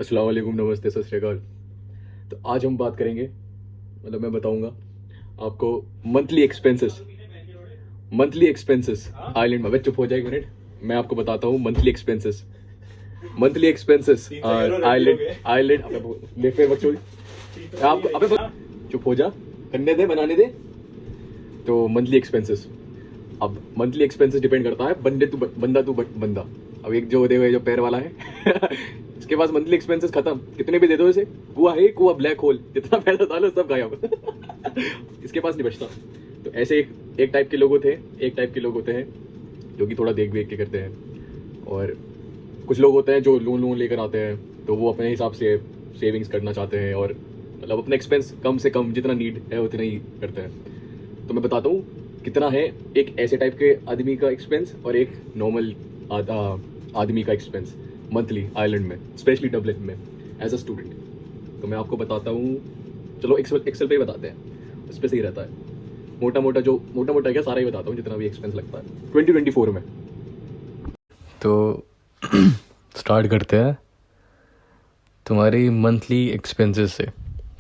अस्सलाम वालेकुम, नमस्ते, सत श्री अकाल। तो आज हम बात करेंगे, मतलब मैं बताऊंगा आपको मंथली एक्सपेंसेस आइलैंड में। बस चुप हो जाए एक मिनट, मैं आपको बताता हूँ मंथली एक्सपेंसेस आइलैंड आइलैंड। अबे ले फिर बकचोदी। आप चुप हो जा, करने दे, बनाने दे। तो मंथली एक्सपेंसेस, अब मंथली एक्सपेंसेस डिपेंड करता है बंदा। अब एक जो देखो, ये जो पैर वाला है इसके पास मंथली एक्सपेंसेस खत्म, कितने भी दे दो इसे, कुआ ब्लैक होल, जितना पैसा डालो सब गायब इसके पास नहीं बचता। तो ऐसे एक टाइप के लोग होते हैं जो कि थोड़ा देख वेख के करते हैं, और कुछ लोग होते हैं जो लोन लोन लेकर आते हैं, तो वो अपने हिसाब से सेविंग्स करना चाहते हैं और मतलब अपना एक्सपेंस कम से कम, जितना नीड है उतना ही करते हैं। तो मैं बताता हूँ कितना है एक ऐसे टाइप के आदमी का एक्सपेंस और एक नॉर्मल आदमी का एक्सपेंस मंथली आइलैंड में, स्पेशली डबलिन में एज अ स्टूडेंट। तो मैं आपको बताता हूँ, चलो एक्सेल पे ही बताते हैं, उस पर सही रहता है। मोटा मोटा क्या, सारा ही बताता हूँ जितना भी एक्सपेंस लगता है 2024 में। तो स्टार्ट करते हैं तुम्हारी मंथली एक्सपेंसेस से।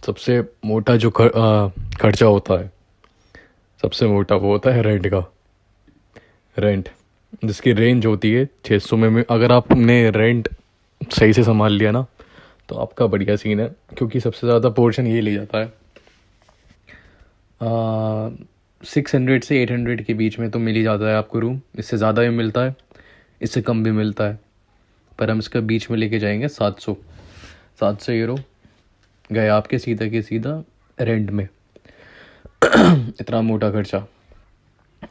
सबसे मोटा जो खर्चा होता है, सबसे मोटा वो होता है रेंट का। रेंट जिसकी रेंज होती है 600 में अगर आपने रेंट सही से संभाल लिया ना, तो आपका बढ़िया सीन है, क्योंकि सबसे ज़्यादा पोर्शन ये ले जाता है। 600 से 800 के बीच में तो मिल ही जाता है आपको रूम, इससे ज़्यादा भी मिलता है, इससे कम भी मिलता है, पर हम इसका बीच में लेके जाएंगे 700 यूरो गए आपके सीधा के सीधा रेंट में। इतना मोटा खर्चा,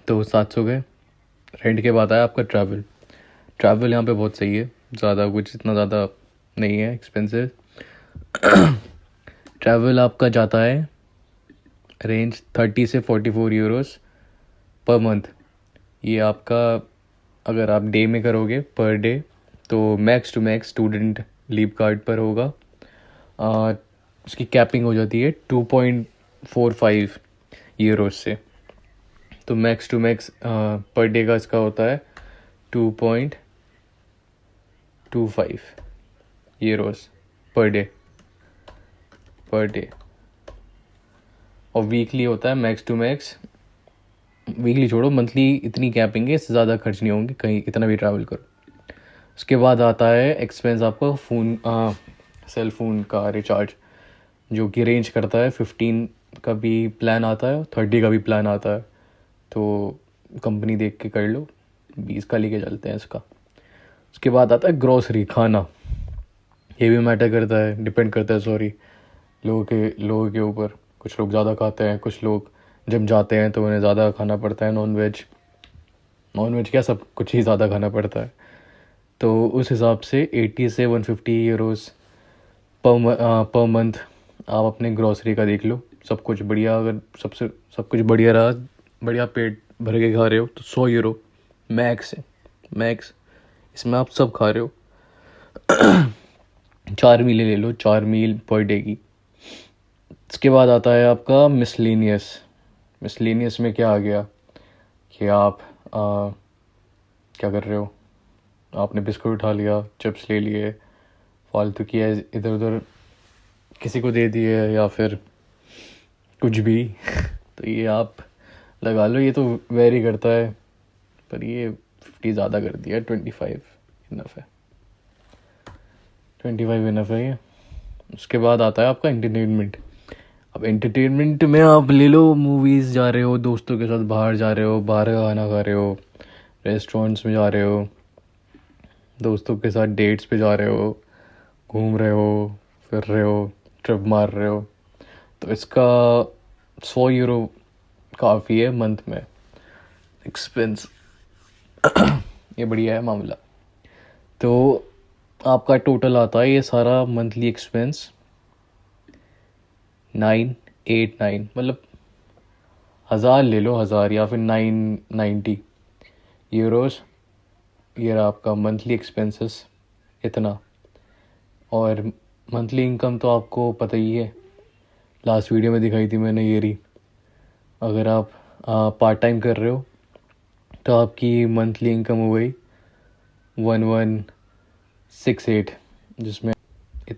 तो 700 गए। रेंट के बाद आया आपका ट्रैवल यहाँ पे बहुत सही है, ज़्यादा कुछ इतना ज़्यादा नहीं है एक्सपेंसिव। ट्रैवल आपका जाता है रेंज 30 से 44 यूरोस पर मंथ। ये आपका अगर आप डे में करोगे पर डे, तो max to max student leave card पर होगा। उसकी कैपिंग हो जाती है 2.45 यूरोस से। तो max to max per day का इसका होता है 2.25 यूरोस पर डे। और वीकली होता है मैक्स टू मैक्स, वीकली छोड़ो, मंथली इतनी कैपिंग है, इससे ज़्यादा खर्च नहीं होंगे कहीं इतना भी ट्रैवल करो। उसके बाद आता है एक्सपेंस आपका सेल फ़ोन का रिचार्ज, जो कि रेंज करता है 15 का भी प्लान आता है, 30 का भी प्लान आता है। तो कंपनी देख के कर लो, 20 का लेके चलते हैं इसका। उसके बाद आता है ग्रोसरी, खाना। ये भी मैटर करता है, डिपेंड करता है, सॉरी, लोगों के ऊपर। कुछ लोग ज़्यादा खाते हैं, कुछ लोग जिम जाते हैं तो उन्हें ज़्यादा खाना पड़ता है। नॉन वेज क्या, सब कुछ ही ज़्यादा खाना पड़ता है। तो उस हिसाब से 80 से 150 यूरोस पर मंथ आप अपने ग्रोसरी का देख लो। सब कुछ बढ़िया, अगर सब कुछ बढ़िया रहा, बढ़िया पेट भर के खा रहे हो, तो 100 यूरो मैक्स है, मैक्स। इसमें आप सब खा रहे हो। 4 मीलें ले लो, 4 मील पर डे की। इसके बाद आता है आपका मिसलेनियस में क्या आ गया कि आप क्या कर रहे हो, आपने बिस्कुट उठा लिया, चिप्स ले लिए, फालतू किया इधर उधर, किसी को दे दिए, या फिर कुछ भी तो ये आप लगा लो, ये तो वेरी करता है, पर ये 50 ज़्यादा कर दिया, 25 इनफ है, 25 इनफ है ये। उसके बाद आता है आपका एंटरटेनमेंट। अब एंटरटेनमेंट में आप ले लो, मूवीज़ जा रहे हो, दोस्तों के साथ बाहर जा रहे हो, बाहर का खाना खा रहे हो, रेस्टोरेंट्स में जा रहे हो, दोस्तों के साथ डेट्स पे जा रहे हो, घूम रहे हो, फिर रहे हो, ट्रिप मार रहे हो, तो इसका 100 यूरो काफ़ी है मंथ में एक्सपेंस। ये बढ़िया है मामला। तो आपका टोटल आता है ये सारा मंथली एक्सपेंस 989, मतलब 1000 ले लो, 1000 या फिर 990 यूरोस। ये रहा आपका मंथली एक्सपेंसेस इतना। और मंथली इनकम तो आपको पता ही है, लास्ट वीडियो में दिखाई थी मैंने ये रही। अगर आप पार्ट टाइम कर रहे हो तो आपकी मंथली इनकम हो गई 1168, जिसमें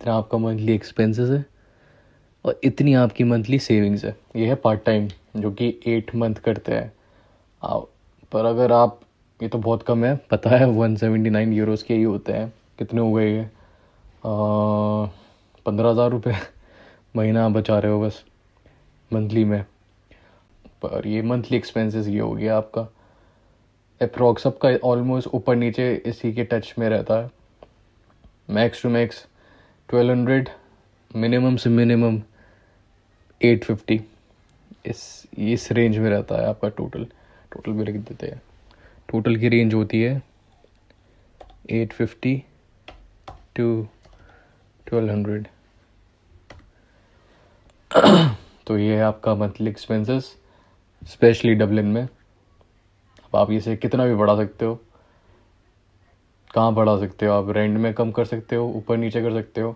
इतना आपका मंथली एक्सपेंसेस है और इतनी आपकी मंथली सेविंग्स है। ये है पार्ट टाइम जो कि 8 मंथ करते हैं आप। पर अगर आप, ये तो बहुत कम है पता है, 179 यूरोज़ के ही होते हैं। कितने हो गए ये? 15,000 रुपये महीना बचा रहे हो बस मंथली में। पर ये मंथली एक्सपेंसेस ये हो गया आपका अप्रॉक्स, सबका ऑलमोस्ट ऊपर नीचे इसी के टच में रहता है। मैक्स टू मैक्स 1200, मिनिमम से मिनिमम 850, इस रेंज में रहता है आपका टोटल भी लिख देते हैं। टोटल की रेंज होती है 850 to 1200। तो ये है आपका मंथली एक्सपेंसेस, स्पेशली डबलिन में। अब आप इसे कितना भी बढ़ा सकते हो। कहाँ बढ़ा सकते हो आप? रेंट में कम कर सकते हो, ऊपर नीचे कर सकते हो,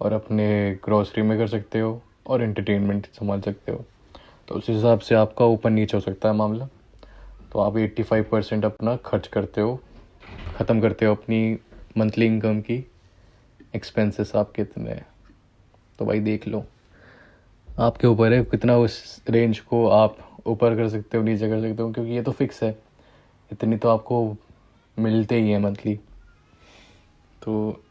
और अपने ग्रोसरी में कर सकते हो, और एंटरटेनमेंट संभाल सकते हो। तो उस हिसाब से आपका ऊपर नीचे हो सकता है मामला। तो आप 85% अपना खर्च करते हो, ख़त्म करते हो अपनी मंथली इनकम की एक्सपेंसेस आपके इतने हैं। तो भाई देख लो, आपके ऊपर है कितना उस रेंज को आप ऊपर कर सकते हो, नीचे कर सकते हो, क्योंकि ये तो फिक्स है, इतनी तो आपको मिलते ही है मंथली। तो